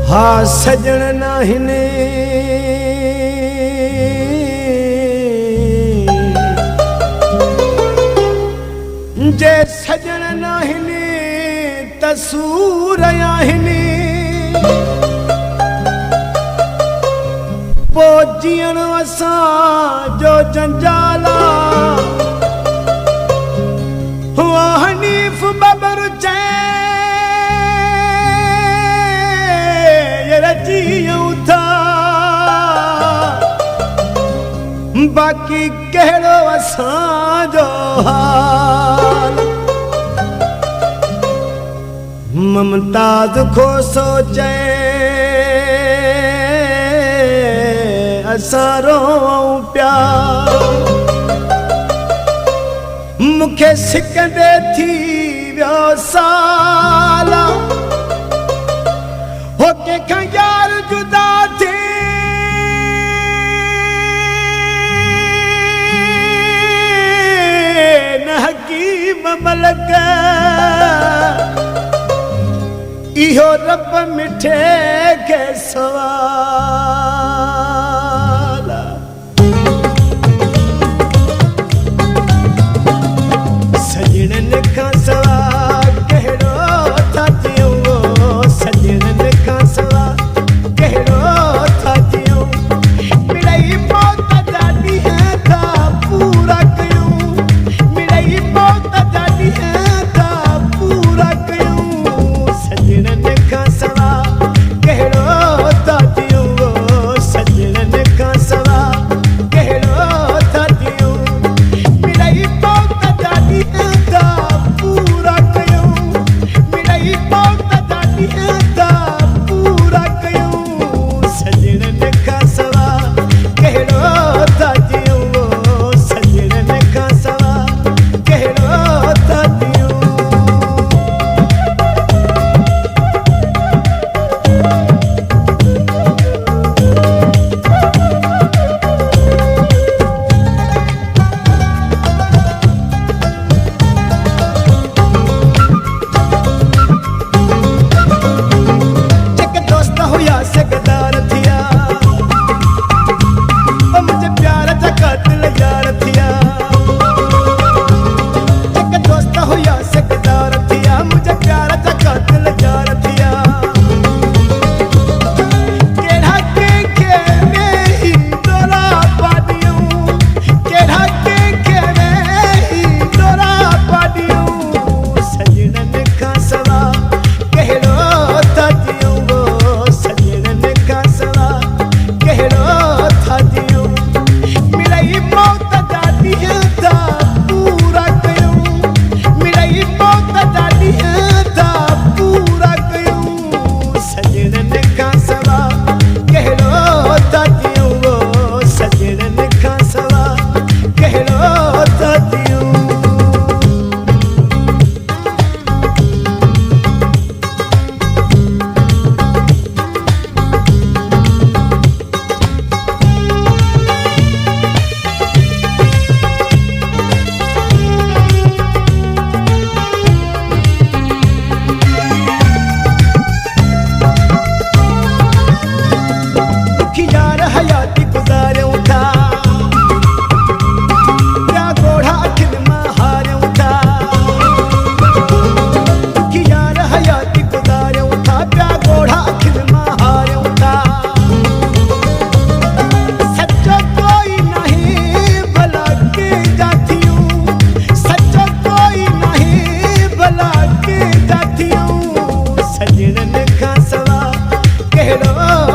हा सजण नाहिने जे सजण नाहिने तसूर आहिनि पो जीअण असां जो जंजाला हुआ हनीफ बबर जीऊं था बाकी कहिड़ो असांजो हाल मुमताज़ खो सोचे असां रोऊं पिया मूंखे सिकंदे थी वियो साला हो कंहिंखां यार जुदा थी न हकीम मलक इहो रब मिठे खे सवाल सजणनि खां सवा कहिड़ो था थियूं सजणनि खां सवा कहिड़ो था थियूं मिड़ई मौत जा ॾींहं था पूरा कयूं मिड़ई मौत जा ॾींहं था पूरा कयूं सजणनि खां सवा कहिड़ो था थियूं सजणनि खां सवा कहिड़ो था थियूं मिड़ई मौत जा ॾींहं था पूरा कयूं मिड़ई मौत जा ॾींहं था पूरा कयूं सजणनि खां सवा कहिड़ो था थियूं सजणनि खां सवा कहिड़ो था थियूं जेके दोस्त हुया से गदार थिया मुंहिंजे प्यार जा कातिल यार थिया जेके दोस्त हुया से गदार थिया मुंहिंजे प्यार जा कातिल यार थिया कहिड़ा कंहिंखे वेही डोरा पाॾियूं कहिड़ा कंहिंखे वेही डोरा पाॾियूं सजणनि खां सवा कहिड़ो था थियूं सजणनि खां सवा कहिड़ो था थियूं मिड़ई मौत जा ॾींहं था पूरा कयूं मिड़ई मौत जा ॾींहं था पूरा कयूं सजणनि खां सवा कहिड़ो था थियूं सजणनि खां सवा कहिड़ो था थियूं यार हयाती गुज़ारियूं था ॿिया घोड़ा अखियुनि मां हारियूं था यार हयाती गुज़ारियूं था ॿिया घोड़ा अखियुनि मां हारियूं था सचो कोई नहीं भला के जाथियूं सचो कोई नहीं भला के जाथियूं सजणनि खां सवा कहिड़ो